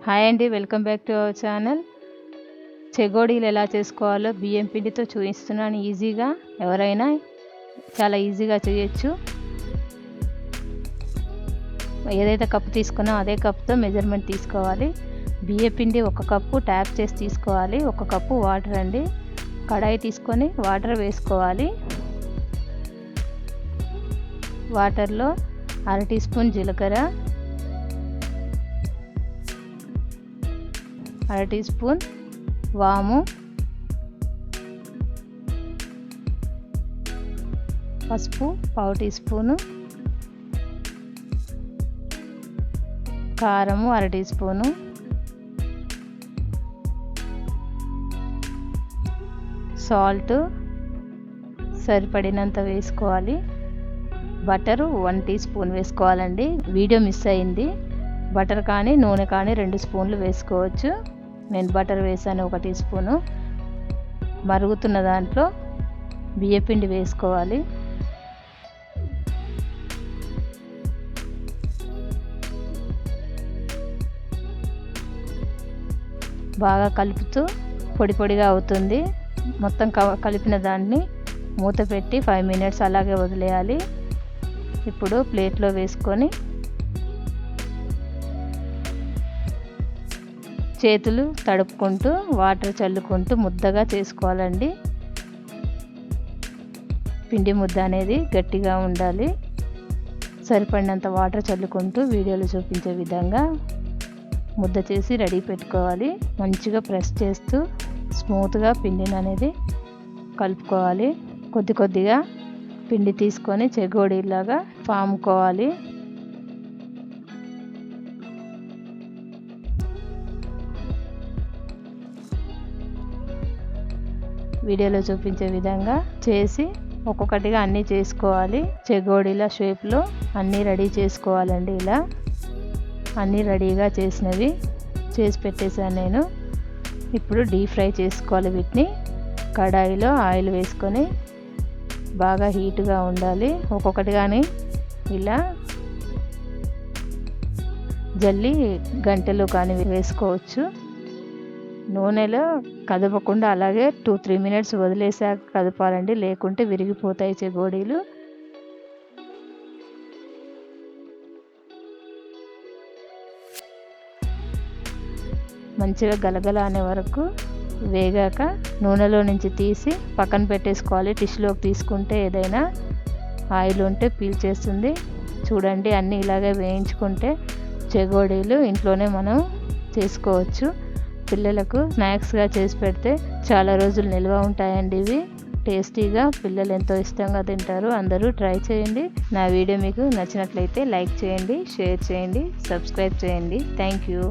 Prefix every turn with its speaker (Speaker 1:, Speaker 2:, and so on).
Speaker 1: Hi అండి, welcome back to our channel. చెగోడీలు ఎలా చేసుకోవాలో బియ్యం పిండితో చూపిస్తున్నాను. ఈజీగా ఎవరైనా చాలా ఈజీగా చేయొచ్చు. ఏదైతే కప్పు తీసుకున్నా అదే కప్తో మెజర్మెంట్ తీసుకోవాలి. బియ్యం పిండి 1 కప్పు ట్యాప్ చేసి తీసుకోవాలి. 1 కప్పు వాటర్ అండి. కడాయి తీసుకొని వాటర్ వేసుకోవాలి. వాటర్లో 1/2 టీ స్పూన్ జీలకర్ర, 1/2 టీ స్పూన్ వాము, పసుపు 1/2 టీ స్పూను, కారము 1/2 టీ స్పూను, సాల్ట్ సరిపడినంత వేసుకోవాలి. బటరు 1 టీ స్పూన్ వేసుకోవాలండి. వీడియో మిస్ అయింది. బటర్ కానీ నూనె కానీ 2 స్పూన్లు వేసుకోవచ్చు. నేను బటర్ వేసాను 1 టీ స్పూను. మరుగుతున్న దాంట్లో బియ్యపిండి వేసుకోవాలి. బాగా కలుపుతూ పొడి పొడిగా అవుతుంది. మొత్తం కలిపిన దాన్ని మూత పెట్టి 5 మినిట్స్ అలాగే వదిలేయాలి. ఇప్పుడు ప్లేట్లో వేసుకొని చేతులు తడుపుకుంటూ వాటర్ చల్లుకుంటూ ముద్దగా చేసుకోవాలండి. పిండి ముద్ద అనేది గట్టిగా ఉండాలి. సరిపడినంత వాటర్ చల్లుకుంటూ వీడియోలో చూపించే విధంగా ముద్ద చేసి రెడీ పెట్టుకోవాలి. మంచిగా ప్రెస్ చేస్తూ స్మూత్గా పిండిని అనేది కలుపుకోవాలి. కొద్ది కొద్దిగా పిండి తీసుకొని చెగోడీలాగా పాముకోవాలి. వీడియోలో చూపించే విధంగా చేసి ఒక్కొక్కటిగా అన్నీ చేసుకోవాలి. చెగోడీల షేప్లో అన్నీ రెడీ చేసుకోవాలండి. ఇలా అన్నీ రెడీగా చేసినవి చేసి పెట్టేశాను నేను. ఇప్పుడు డీప్ ఫ్రై చేసుకోవాలి. వీటిని కడాయిలో ఆయిల్ వేసుకొని బాగా హీట్గా ఉండాలి. ఒక్కొక్కటిగాని ఇలా జల్లి గంటెలు కానీ వేసుకోవచ్చు. నూనెలో కదపకుండా అలాగే 2-3 మినిట్స్ వదిలేసాక కదపాలండి, లేకుంటే విరిగిపోతాయి చెగోడీలు. మంచిగా గలగల అనే వరకు వేగాక నూనెలో నుంచి తీసి పక్కన పెట్టేసుకోవాలి. టిష్యూలోకి తీసుకుంటే ఏదైనా ఆయిల్ ఉంటే పీల్చేస్తుంది. చూడండి, అన్నీ ఇలాగే వేయించుకుంటే చెగోడీలు ఇంట్లోనే మనం చేసుకోవచ్చు. పిల్లలకు స్నాక్స్గా చేసి పెడితే చాలా రోజులు నిల్వ ఉంటాయండి. ఇవి టేస్టీగా పిల్లలు ఎంతో ఇష్టంగా తింటారు. అందరూ ట్రై చేయండి. నా వీడియో మీకు నచ్చినట్లయితే లైక్ చేయండి, షేర్ చేయండి, సబ్స్క్రైబ్ చేయండి. Thank you.